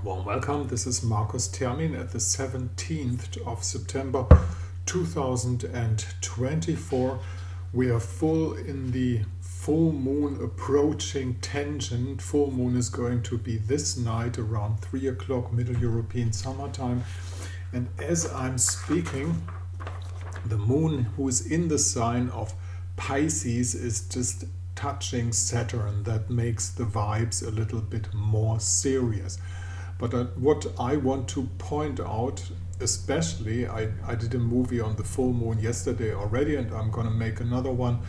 Warm welcome. This is Markus Termin at the 17th of September 2024. We are full in the full moon approaching tangent. Full moon is going to be this night around 3 o'clock Middle European summertime. And as I'm speaking, the moon, who is in the sign of Pisces, is just touching Saturn. That makes the vibes a little bit more serious. But what I want to point out, especially, I did a movie on the full moon yesterday already, and I'm going to make another one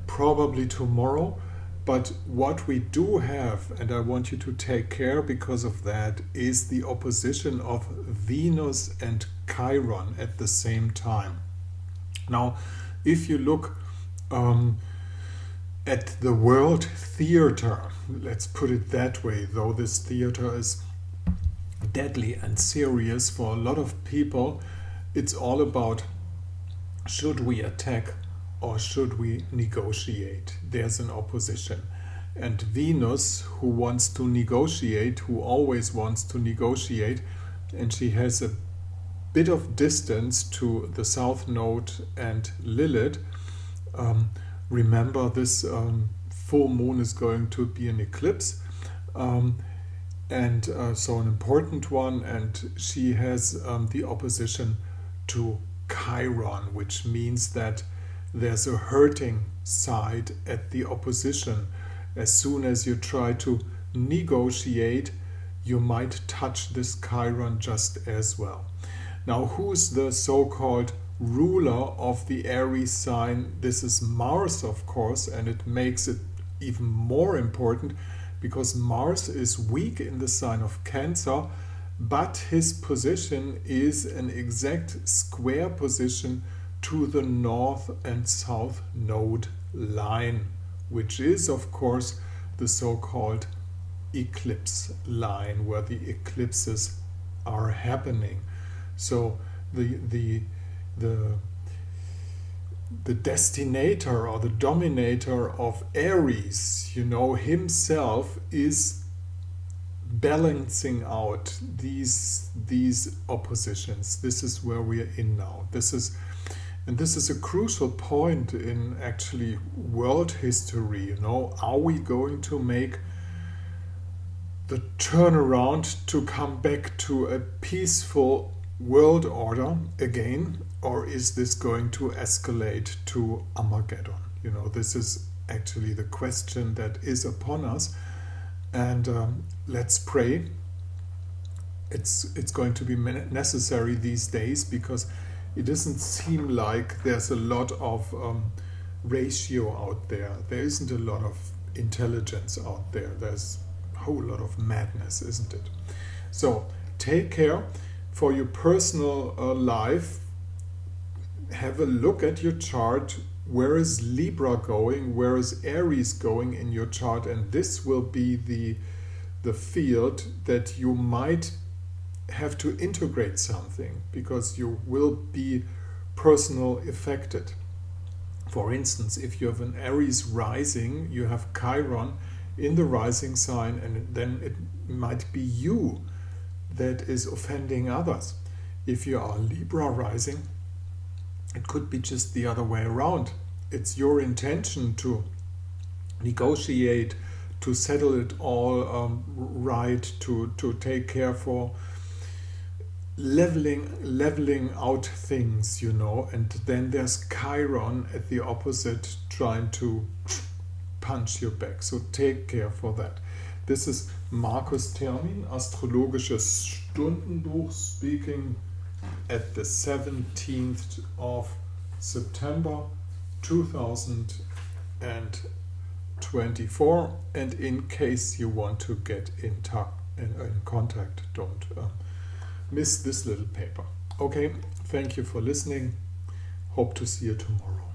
probably tomorrow. But what we do have, and I want you to take care because of that, is the opposition of Venus and Chiron at the same time. Now, if you look at the world theater, let's put it that way, though this theater is deadly and serious for a lot of people, it's all about, should we attack or should we negotiate? There's an opposition. And Venus, who wants to negotiate, who always wants to negotiate, and she has a bit of distance to the South Node and Lilith. Remember, this full moon is going to be an eclipse. So an important one, and she has the opposition to Chiron, which means that there's a hurting side at the opposition. As soon as you try to negotiate, you might touch this Chiron just as well. Now, who's the so-called ruler of the Aries sign? This is Mars, of course, and it makes it even more important because Mars is weak in the sign of Cancer, but his position is an exact square position to the North and South Node line, which is, of course, the so-called eclipse line where the eclipses are happening. So the destinator or the dominator of Aries, himself is balancing out these oppositions. This is where we are in now. This is a crucial point in actually world history. Are we going to make the turnaround to come back to a peaceful world order again, or is this going to escalate to Armageddon? This is actually the question that is upon us, and let's pray. It's going to be necessary these days because it doesn't seem like there's a lot of ratio out there. There isn't a lot of intelligence out there. There's a whole lot of madness, isn't it? So take care for your personal life. Have a look at your chart. Where is Libra going? Where is Aries going in your chart? And this will be the field that you might have to integrate something, because you will be personal affected. For instance, if you have an Aries rising, you have Chiron in the rising sign, and then it might be you that is offending others. If you are Libra rising, it could be just the other way around. It's your intention to negotiate, to settle it all right, to take care for leveling out things, and then there's Chiron at the opposite trying to punch you back. So take care for that. This is Markus Termin, Astrologisches Stundenbuch, speaking at the 17th of September 2024. And in case you want to get in contact, don't miss this little paper. Okay, thank you for listening. Hope to see you tomorrow.